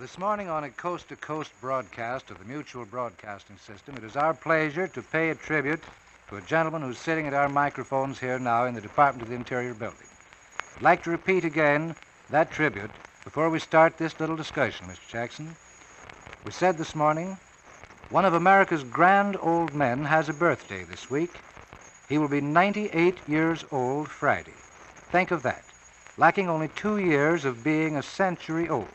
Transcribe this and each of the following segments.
This morning on a coast-to-coast broadcast of the Mutual Broadcasting System, it is our pleasure to pay a tribute to a gentleman who's sitting at our microphones here now in the Department of the Interior building. I'd like to repeat again that tribute before we start this little discussion, Mr. Jackson. We said this morning, one of America's grand old men has a birthday this week. He will be 98 years old Friday. Think of that, lacking only 2 years of being a century old.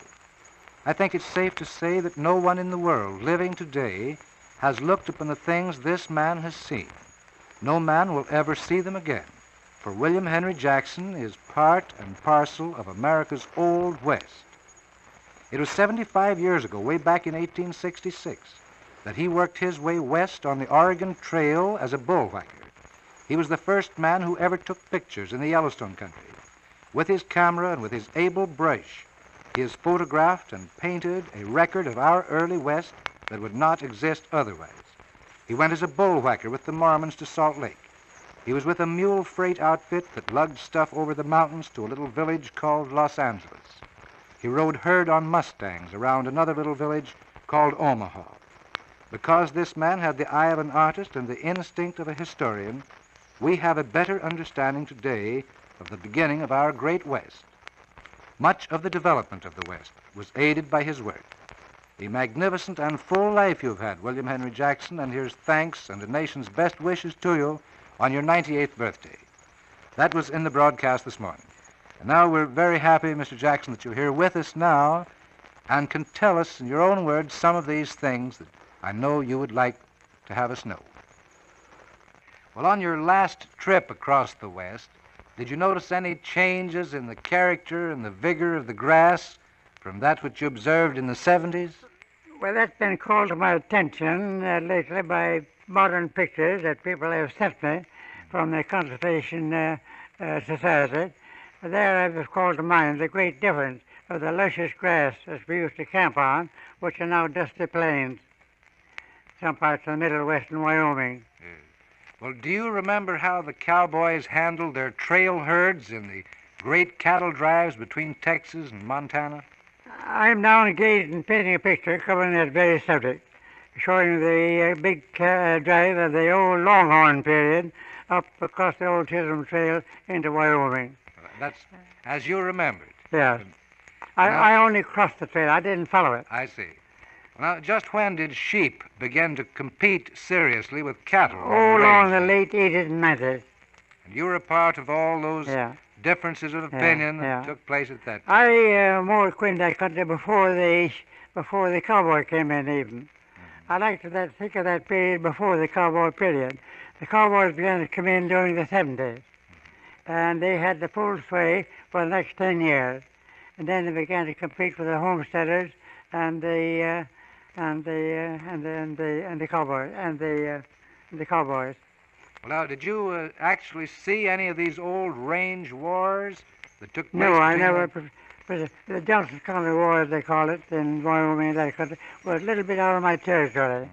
I think it's safe to say that no one in the world living today has looked upon the things this man has seen. No man will ever see them again, for William Henry Jackson is part and parcel of America's Old West. It was 75 years ago, way back in 1866, that he worked his way west on the Oregon Trail as a bullwhacker. He was the first man who ever took pictures in the Yellowstone country. With his camera and with his able brush, he has photographed and painted a record of our early West that would not exist otherwise. He went as a bullwhacker with the Mormons to Salt Lake. He was with a mule freight outfit that lugged stuff over the mountains to a little village called Los Angeles. He rode herd on Mustangs around another little village called Omaha. Because this man had the eye of an artist and the instinct of a historian, we have a better understanding today of the beginning of our great West. Much of the development of the West was aided by his work. A magnificent and full life you've had, William Henry Jackson, and here's thanks and the nation's best wishes to you on your 98th birthday. That was in the broadcast this morning. And now we're very happy, Mr. Jackson, that you're here with us now and can tell us in your own words some of these things that I know you would like to have us know. Well, on your last trip across the West, did you notice any changes in the character and the vigor of the grass from that which you observed in the 70s? Well, that's been called to my attention lately by modern pictures that people have sent me from the Conservation Society. There I was called to mind the great difference of the luscious grass that we used to camp on, which are now dusty plains, some parts of the middle western Wyoming. Well, do you remember how the cowboys handled their trail herds in the great cattle drives between Texas and Montana? I am now engaged in painting a picture covering that very subject, showing the big drive of the old Longhorn period up across the old Chisholm Trail into Wyoming. That's as you remembered. Yes. I only crossed the trail. I didn't follow it. I see. Now, just when did sheep begin to compete seriously with cattle? Oh, along the late 80s and 90s. And you were a part of all those differences of opinion that took place at that time. I more acquainted that country before the cowboy came in even. I like to think of that period before the cowboy period. The cowboys began to come in during the 70s. And they had the full sway for the next 10 years. And then they began to compete with the homesteaders and the cowboys. Well, now, did you actually see any of these old range wars that took place? No, I never. The Johnson County War, as they call it, in Wyoming, that country, was a little bit out of my territory.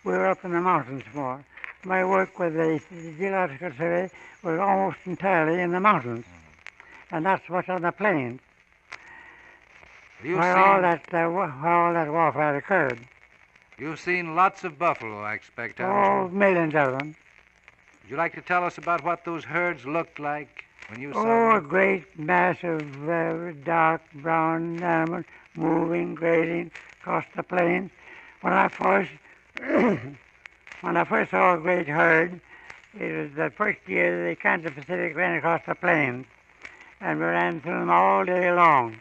We were up in the mountains more. My work with the Geological Survey was almost entirely in the mountains, and not so much on the plains. Where all that warfare occurred. You've seen lots of buffalo, I expect, haven't you? Oh, millions of them. Would you like to tell us about what those herds looked like when you saw them? Oh, a great mass of dark brown animals moving, grazing across the plains. When I first saw a great herd, it was the first year the Kansas Pacific ran across the plains, and we ran through them all day long.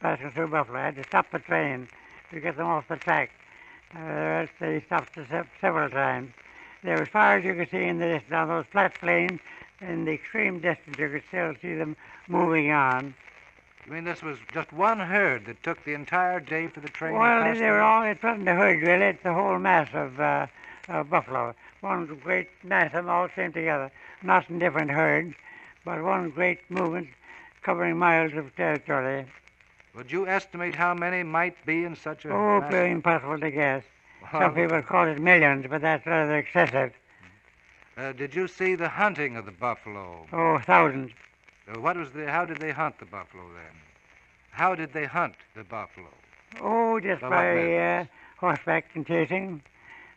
Passing through buffalo. I had to stop the train to get them off the track. They stopped several times. They were as far as you could see in the distance on those flat plains. In the extreme distance, you could still see them moving on. You mean this was just one herd that took the entire day for the train to Well, pass they were all, it wasn't a herd really, it's a whole mass of buffalo. One great mass of them all came together, not in different herds, but one great movement covering miles of territory. Would you estimate how many might be in such a mass? Very impossible to guess. Some people call it millions, but that's rather excessive. Did you see the hunting of the buffalo? Oh, thousands. How did they hunt the buffalo then? How did they hunt the buffalo? Oh, just By what by methods? horseback and chasing.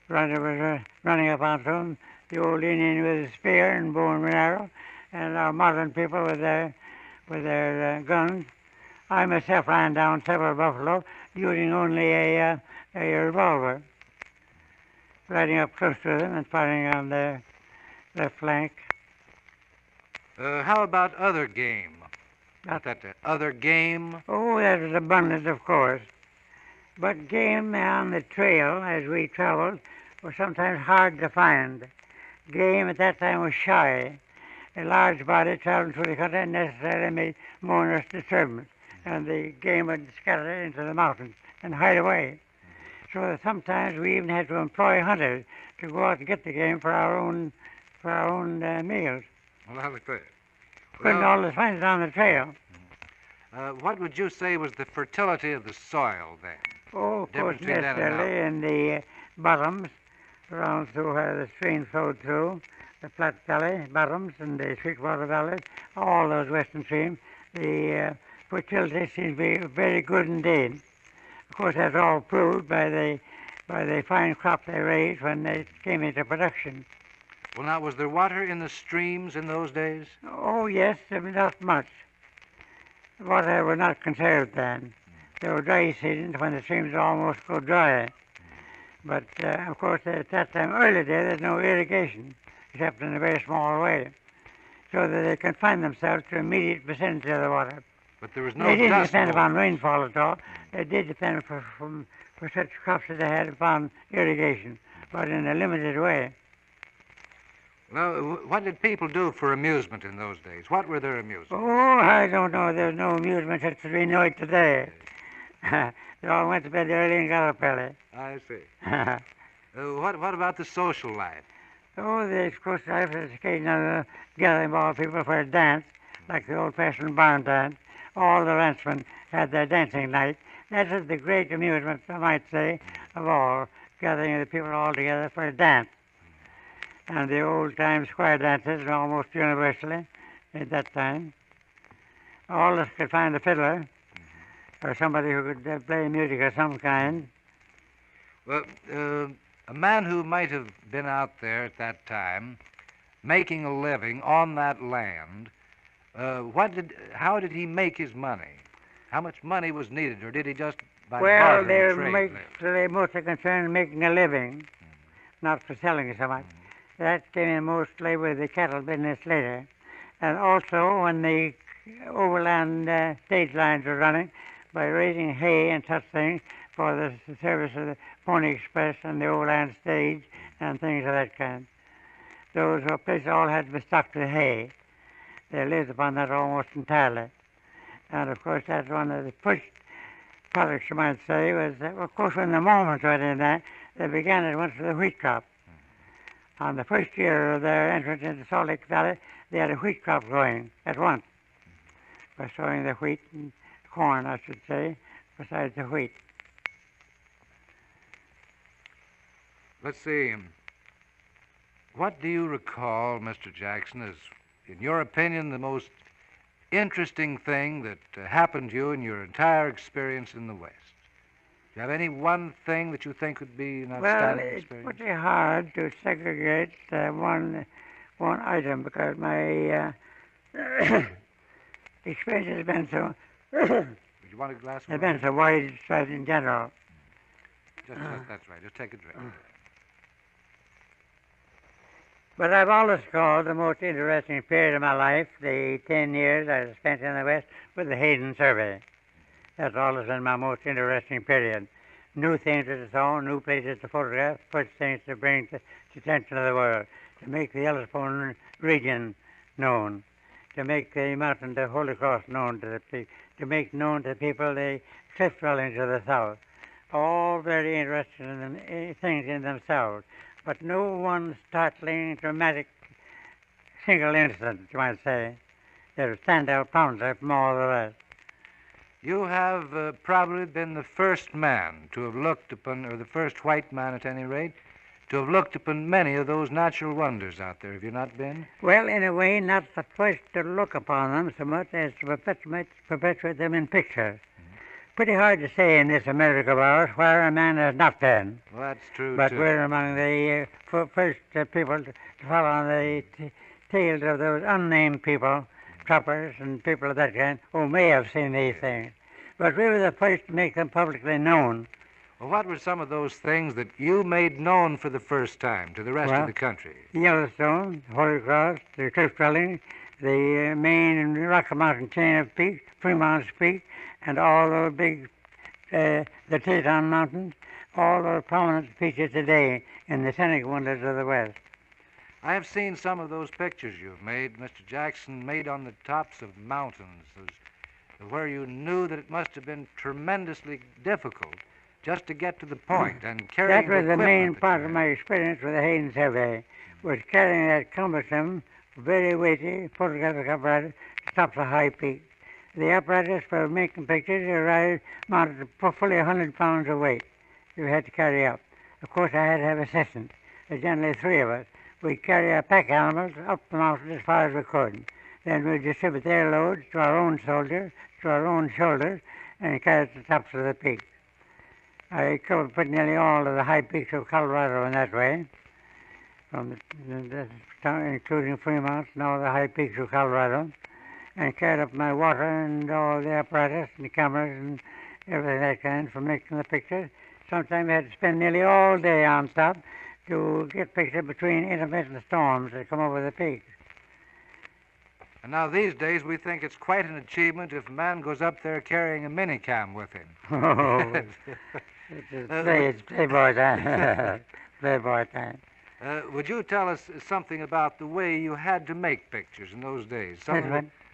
Running up onto them. The old Indian with a spear and bow and arrow, and our modern people with their guns. I myself ran down several buffalo using only a revolver, riding up close to them and firing on their left flank. How about other game? Not- Other game? Oh, that was abundant, of course. But game on the trail as we traveled was sometimes hard to find. Game at that time was shy. A large body traveling through the country necessarily made more or less disturbance, and the game would scatter into the mountains and hide away. So that sometimes we even had to employ hunters to go out and get the game for our own meals. Well, how good. Couldn't always find it on the trail. What would you say was the fertility of the soil then? Oh, of course, Difference between that and necessarily in the bottoms around through where the stream flowed through, the flat valley bottoms and the sweetwater valleys, all those western streams, the fertility seems to be very good indeed. Of course, that's all proved by the fine crop they raised when they came into production. Well, now, was there water in the streams in those days? Oh, yes, but not much. Water were not conserved then. There were dry seasons when the streams would almost go dry. But, of course, at that time, early day, there's no irrigation, except in a very small way, so that they confined themselves to immediate vicinity of the water. But there was no They didn't dust depend upon mold. rainfall at all. They did depend for such crops as they had upon irrigation, but in a limited way. Well, what did people do for amusement in those days? What were their amusements? Oh, I don't know. There's no amusement such as we know it today. They all went to bed early and got up early. I see. What about the social life? Oh, the course life is occasional gathering of all people for a dance, like the old-fashioned barn dance. All the ranchmen had their dancing night. That is the great amusement, I might say, of all, gathering the people all together for a dance. And the old-time square dances were almost universally at that time. All of us could find a fiddler or somebody who could play music of some kind. Well, a man who might have been out there at that time, making a living on that land, how did he make his money? How much money was needed, or did he just by Well, they bartering were trade mostly concerned in making a living, not for selling so much. That came in mostly with the cattle business later. And also when the overland stage lines were running, by raising hay and such things for the service of the Pony Express and the overland stage and things of that kind. Those places all had to be stocked with hay. They lived upon that almost entirely. And of course that's one of the first products, you might say, was, of course, when the Mormons went in there, they began at once with the wheat crop. On the first year of their entrance into Salt Lake Valley, they had a wheat crop growing at once by sowing the wheat and corn, I should say, besides the wheat. Let's see. What do you recall, Mr. Jackson, as, in your opinion, the most interesting thing that happened to you in your entire experience in the West? Do you have any one thing that you think would be an outstanding Well, it's experience? pretty hard to segregate one item because my experience has been so Would you want a glass of has water? been so widespread in general. That's right. Just take a drink. But I've always called the most interesting period of my life the 10 years I spent in the West with the Hayden Survey. That's always been my most interesting period. New things to saw, new places to photograph, first things to bring to the attention of the world, to make the Yellowstone region known, to make the mountain, the Holy Cross known to the people, to make known to people the cliff dwellings of the South. All very interesting things in themselves, but no one startling, dramatic, single incident, you might say, that would stand out prominently from all the rest. You have probably been the first man to have looked upon, or the first white man at any rate, to have looked upon many of those natural wonders out there, have you not been? Well, in a way, not the first to look upon them so much as to perpetuate them in pictures, pretty hard to say in this America of ours where a man has not been. Well, that's true, But too. we're among the first people to follow on the tales of those unnamed people, trappers and people of that kind, who may have seen these things. But we were the first to make them publicly known. Well, what were some of those things that you made known for the first time to the rest of Well, the country? Yellowstone, Holy Cross, the cliff dwelling, the main Rocky Mountain chain of peaks, Fremont's Peak, and all those big, the Teton Mountains, all those prominent features today in the scenic wonders of the West. I have seen some of those pictures you've made, Mr. Jackson, made on the tops of mountains, where you knew that it must have been tremendously difficult just to get to the point and carrying That was the main equipment part that of you my had. experience with the Hayden survey, was carrying that cumbersome, very weighty photographic apparatus to tops of high peaks. The apparatus for making pictures mounted to fully 100 pounds of weight you had to carry up. Of course, I had to have assistants. There's generally three of us. We'd carry our pack animals up the mountain as far as we could. Then we'd distribute their loads to our own soldiers, to our own shoulders, and carry it to the tops of the peaks. I covered pretty nearly all of the high peaks of Colorado in that way, from including Fremont and all the high peaks of Colorado, and carried up my water and all the apparatus and the cameras and everything of that kind for making the pictures. Sometimes I had to spend nearly all day on top to get pictures between intermittent storms that come over the peaks. And now these days we think it's quite an achievement if a man goes up there carrying a minicam with him. Oh, it's playboy time. Playboy time. Would you tell us something about the way you had to make pictures in those days?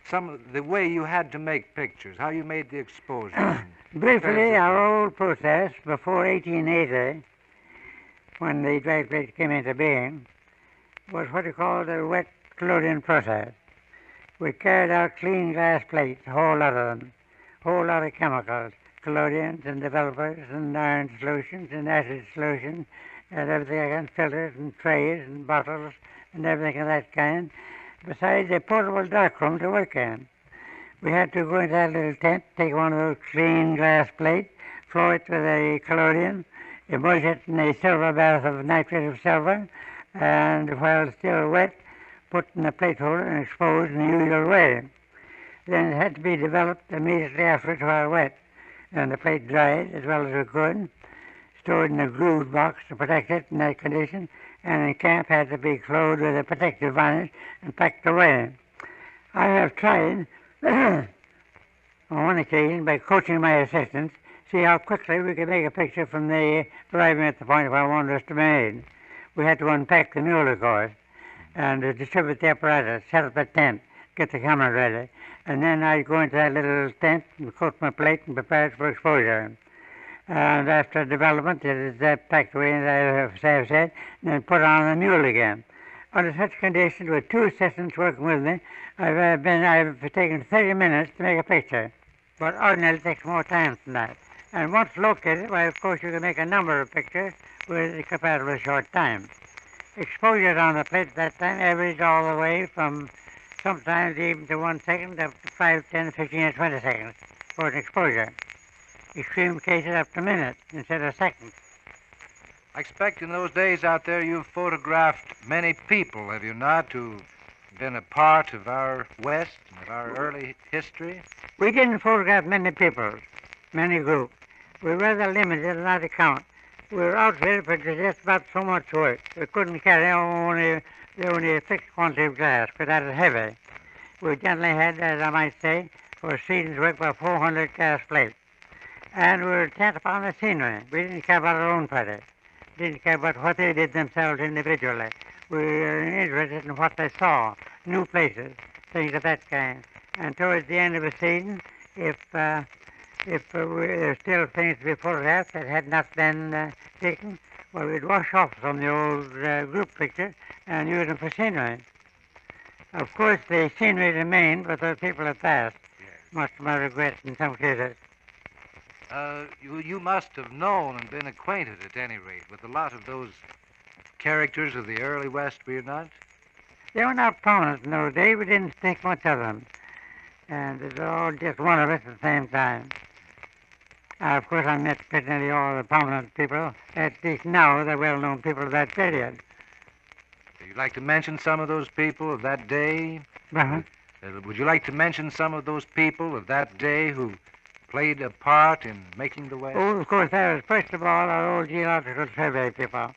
Some of the way you had to make pictures, how you made the exposures. Briefly, our old process before 1880, when the dry plate came into being, was what we call the wet collodion process. We carried out clean glass plates, a whole lot of them, a whole lot of chemicals, collodions and developers and iron solutions and acid solutions and everything again, filters and trays and bottles and everything of that kind, besides a portable darkroom to work in. We had to go into that little tent, take one of those clean glass plates, floor it with a collodion, immerse it in a silver bath of nitrate of silver, and while still wet, put in a plate holder and exposed in the usual way. Then it had to be developed immediately after it while wet, and the plate dried as well as we could, stored in a grooved box to protect it in that condition, and in camp had to be clothed with a protective varnish and packed away. I have tried, on one occasion, by coaching my assistants, see how quickly we could make a picture from the arriving at the point where I wanted us to be made. We had to unpack the mule, of course, and distribute the apparatus, set up the tent, get the camera ready, and then I'd go into that little tent and coat my plate and prepare it for exposure. And after development, it is packed away, as I have said, and then put on the mule again. Under such conditions, with two assistants working with me, I've taken 30 minutes to make a picture, but ordinarily it takes more time than that. And once located, why, of course, you can make a number of pictures with a comparatively short time. Exposure on the plate at that time averaged all the way from sometimes even to 1 second up to 5, 10, 15, or 20 seconds for an exposure. Extreme cases up to minutes instead of seconds. I expect in those days out there you've photographed many people, have you not, who've been a part of our West, of our early history? We didn't photograph many people, many groups. We were rather limited on that account. We were outfitted for just about so much work. We couldn't carry only a fixed quantity of glass, because that is heavy. We generally had, as I might say, for a season's work, about 400 glass plates. And we were intent upon the scenery. We didn't care about our own party. Didn't care about what they did themselves individually. We were interested in what they saw, new places, things of that kind. And towards the end of the season, if there were still things to be photographed that had not been taken, well, we'd wash off from the old group picture and use them for scenery. Of course, the scenery remained, but the people had passed, much to my regret in some cases. You must have known and been acquainted, at any rate, with a lot of those characters of the early West, were you not? They were not prominent in those days. We didn't think much of them. And it was all just one of us at the same time. And of course I met nearly all the prominent people, at least now the well-known people of that period. You'd like to mention some of those people of that day? Uh-huh. Would you like to mention some of those people of that day who played a part in making the West? Oh, of course, there's first of all our old geological survey people.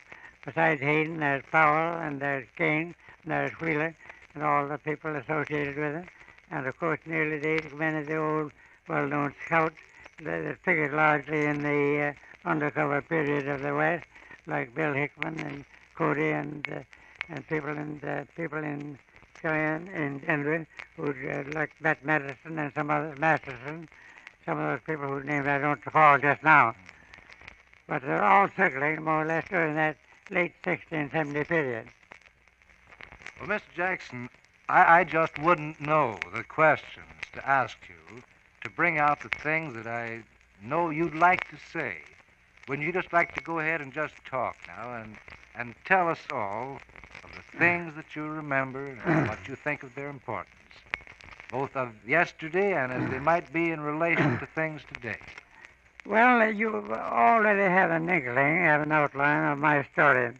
Besides Hayden, there's Powell, and there's King, and there's Wheeler, and all the people associated with it. And of course, nearly many of the old well-known scouts that figured largely in the undercover period of the West, like Bill Hickman and Cody and people in Cheyenne and Denver, who like Matt Madison and some others, Masterson, some of those people whose names I don't recall just now. But they're all circling more or less during that late 1670 period. Well, Mr. Jackson, I just wouldn't know the questions to ask you to bring out the things that I know you'd like to say. Wouldn't you just like to go ahead and just talk now and tell us all of the things that you remember and what you think of their importance, both of yesterday and as they might be in relation to things today? Well, you already have an inkling, have an outline of my story,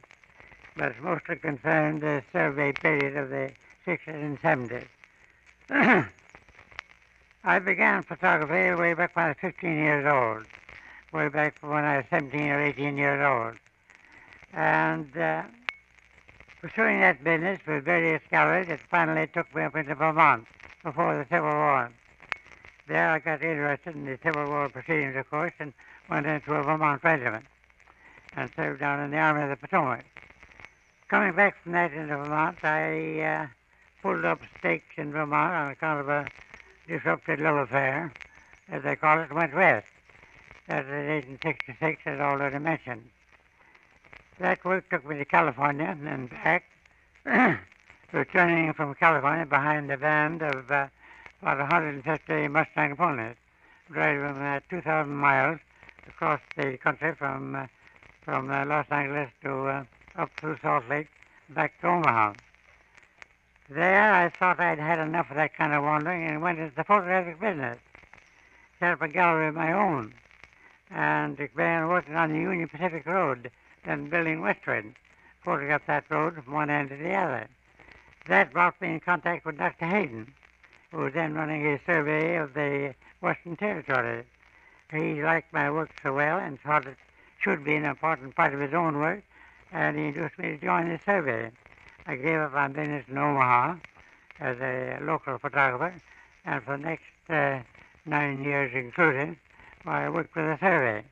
but it's mostly concerned the survey period of the 60s and 70s. I began photography way back when I was 15 years old, way back when I was 17 or 18 years old. And pursuing that business with various galleries, it finally took me up into Vermont before the Civil War. There I got interested in the Civil War proceedings, of course, and went into a Vermont regiment and served down in the Army of the Potomac. Coming back from that into Vermont, I pulled up stakes in Vermont on account of a disrupted love affair, as they call it, went west. That was in 1866, as already mentioned. That work took me to California and then back, returning from California behind a band of about 150 Mustang ponies, driving 2,000 miles across the country from Los Angeles to up through Salt Lake, back to Omaha. There I thought I'd had enough of that kind of wandering and went into the photographic business. Set up a gallery of my own and began working on the Union Pacific Road, then building westward, photographed that road from one end to the other. That brought me in contact with Dr. Hayden, who was then running a survey of the Western Territories. He liked my work so well and thought it should be an important part of his own work, and he induced me to join the survey. I gave up my business in Omaha as a local photographer, and for the next 9 years including, I worked with the survey.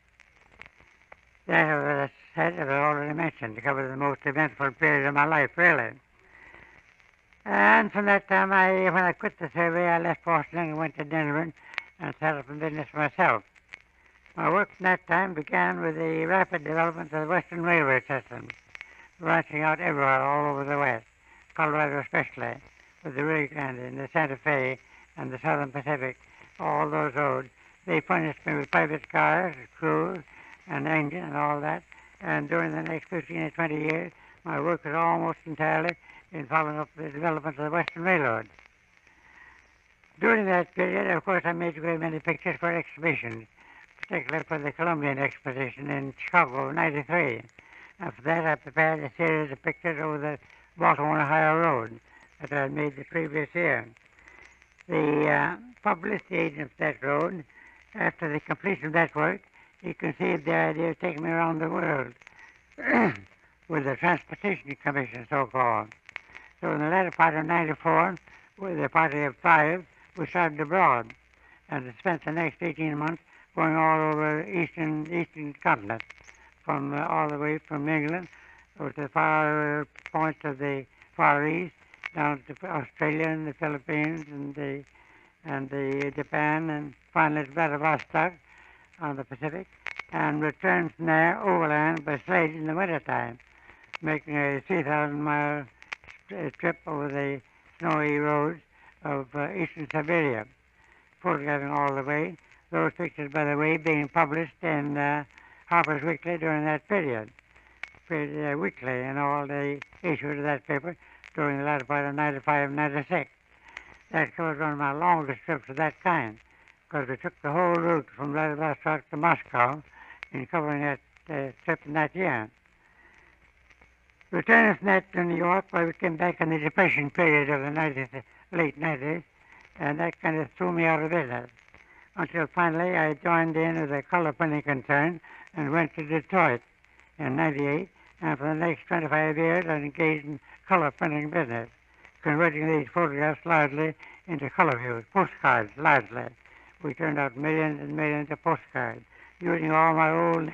That, as I said, as I already mentioned, covered the most eventful period of my life, really. And from that time, when I quit the survey, I left Boston and went to Denver and set up a business for myself. My work from that time began with the rapid development of the Western railway system, branching out everywhere all over the West, Colorado especially, with the Rio Grande and the Santa Fe and the Southern Pacific, all those roads. They furnished me with private cars, crews, and engine and all that. And during the next 15 or 20 years, my work was almost entirely in following up the development of the Western Railroad. During that period, of course, I made a great many pictures for exhibitions, particularly for the Columbian Exposition in Chicago in '93. After that, I prepared a series of pictures over the Baltimore, Ohio Road that I had made the previous year. The publicity agent of that road, after the completion of that work, he conceived the idea of taking me around the world with the Transportation Commission, so-called. So in the latter part of '94, with a party of 5, we started abroad and spent the next 18 months going all over eastern continent, from all the way from England over to the far points of the Far East, down to Australia and the Philippines and the Japan, and finally to Vladivostok on the Pacific, and returned from there overland by sledge in the wintertime, making a 3,000-mile trip over the snowy roads of eastern Siberia, photographing all the way. Those pictures, by the way, being published in Harper's Weekly during that period, weekly in all the issues of that paper during the latter part of '95 and '96. That was one of my longest trips of that kind. because we took the whole route from Vladivostok to Moscow in covering that trip in that year. Returning from that to New York, well, we came back in the Depression period of the 90s, late 90s, and that kind of threw me out of business. Until finally I joined in as a color printing concern and went to Detroit in 98, and for the next 25 years I engaged in color printing business, converting these photographs largely into color views, postcards largely. We turned out millions and millions of postcards, using all my old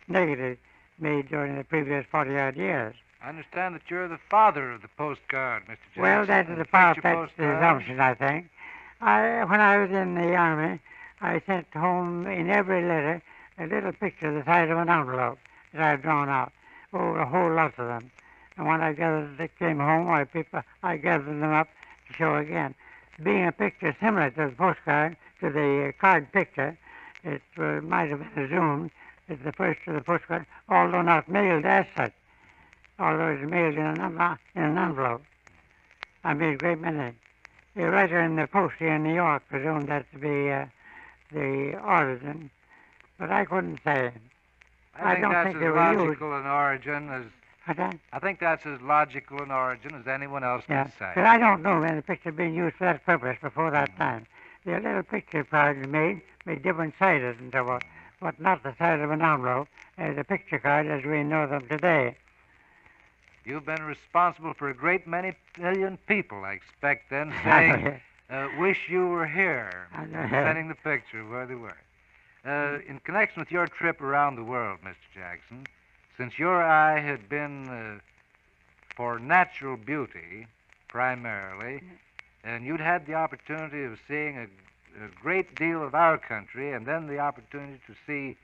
negatives made during the previous 40-odd years. I understand that you're the father of the postcard, Mr. Jackson. Well, that is a far-fetched assumption, I think. When I was in the Army, I sent home in every letter a little picture the size of an envelope that I'd drawn out. Oh, a whole lot of them. And when I came home, I gathered them up to show again. Being a picture similar to the postcard, to the card picture, it might have been assumed that the first of the postcard, although not mailed as such, although it was mailed in an envelope. I made a great many. The writer in the Post here in New York presumed that to be the origin, but I couldn't say. I don't think they were logical an origin as. What's that? I think that's as logical an origin as anyone else can say. But I don't know when the picture had been used for that purpose before that time. The little picture cards made different sizes and so on, but not the size of an envelope as a picture card as we know them today. You've been responsible for a great many million people, I expect, then, saying, wish you were here, sending the picture of where they were. In connection with your trip around the world, Mr. Jackson, since your eye had been for natural beauty, primarily, and you'd had the opportunity of seeing a great deal of our country and then the opportunity to see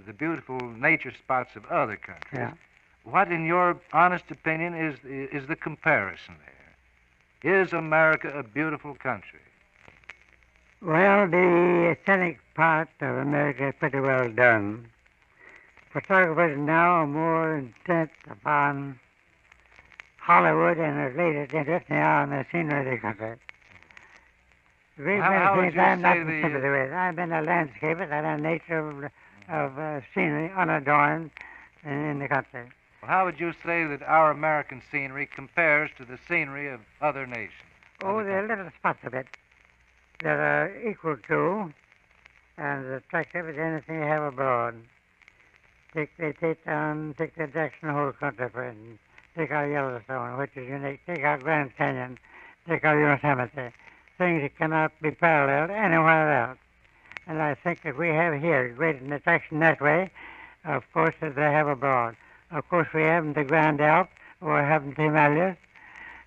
the beautiful nature spots of other countries. Yeah. What, in your honest opinion, is the comparison there? Is America a beautiful country? Well, the scenic part of America is pretty well done. Photographers now are more intent upon Hollywood and their latest interest now on the scenery of the country. How would you I'm not say in sympathy with. I've been a landscaper, and a nature of scenery unadorned in the country. Well, how would you say that our American scenery compares to the scenery of other nations? Oh, there are little spots of it that are equal to and as attractive as anything you have abroad. Take the Jackson Hole country, for instance. Take our Yellowstone, which is unique. Take our Grand Canyon. Take our Yosemite. Things that cannot be paralleled anywhere else. And I think that we have here great an attraction that way, of course, as they have abroad. Of course, we haven't the Grand Alps, or haven't the Himalayas,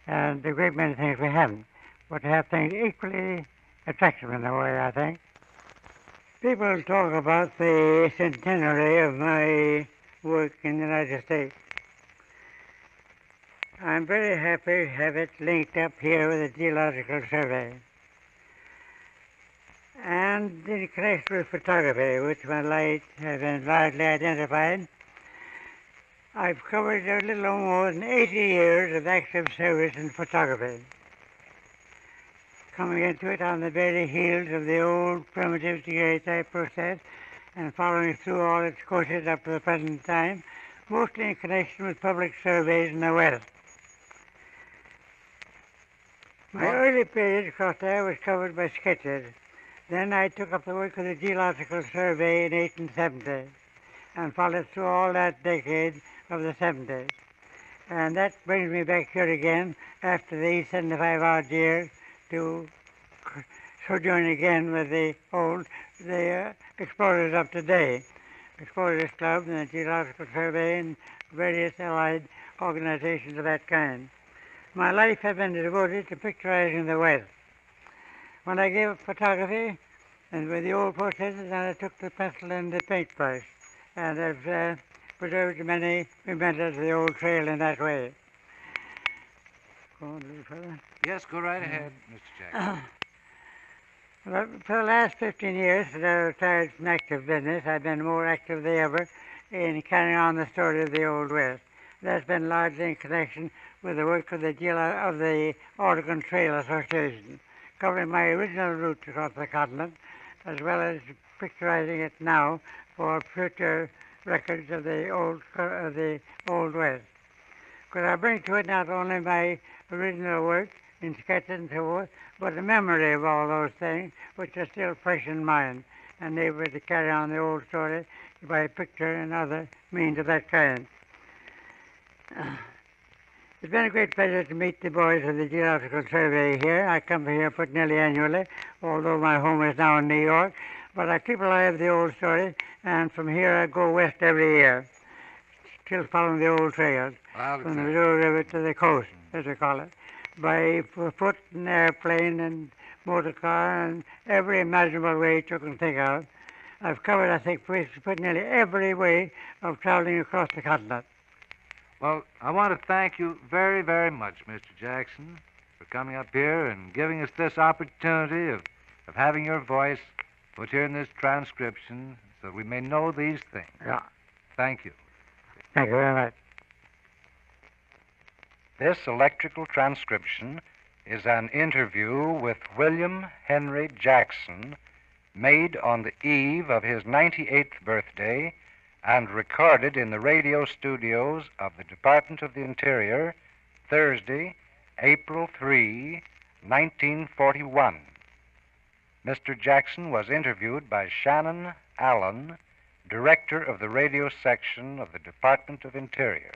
and a great many things we haven't. But to have things equally attractive in a way, I think. People talk about the centenary of my work in the United States. I'm very happy to have it linked up here with the Geological Survey. And in connection with photography, which my light has been largely identified, I've covered a little more than 80 years of active service in photography, coming into it on the very heels of the old primitive daguerreotype process and following through all its courses up to the present time, mostly in connection with public surveys in the West. My early period, of course, there was covered by sketches. Then I took up the work of the Geological Survey in 1870 and followed through all that decade of the 70s. And that brings me back here again after these 75-odd years to sojourn again with the explorers of today, Explorers Club and the Geological Survey and various allied organizations of that kind. My life has been devoted to picturizing the West. When I gave up photography, and with the old processes, I took the pencil and the paintbrush, and have preserved many mementos of the old trail in that way. Go on a little further. Yes, go right ahead, Mr. Jackson. Well, for the last 15 years, since I retired from active business, I've been more active than ever in carrying on the story of the Old West. That's been largely in connection with the work of the Oregon Trail Association, covering my original route across the continent, as well as picturizing it now for future records of the old West. Because I bring to it not only my original work in sketches and so forth, but the memory of all those things which are still fresh in mind, and able to carry on the old story by picture and other means of that kind. It's been a great pleasure to meet the boys of the Geological Survey here. I come here pretty nearly annually, although my home is now in New York. But I keep alive the old story, and from here I go west every year, still following the old trails, from the Missouri River to the coast, as we call it, by foot and airplane and motor car and every imaginable way you can think of. I've covered, I think, pretty nearly every way of traveling across the continent. Well, I want to thank you very, very much, Mr. Jackson, for coming up here and giving us this opportunity of having your voice put here in this transcription so we may know these things. Yeah. Thank you. Thank you very much. This electrical transcription is an interview with William Henry Jackson made on the eve of his 98th birthday and recorded in the radio studios of the Department of the Interior Thursday, April 3, 1941. Mr. Jackson was interviewed by Shannon Allen, director of the radio section of the Department of Interior.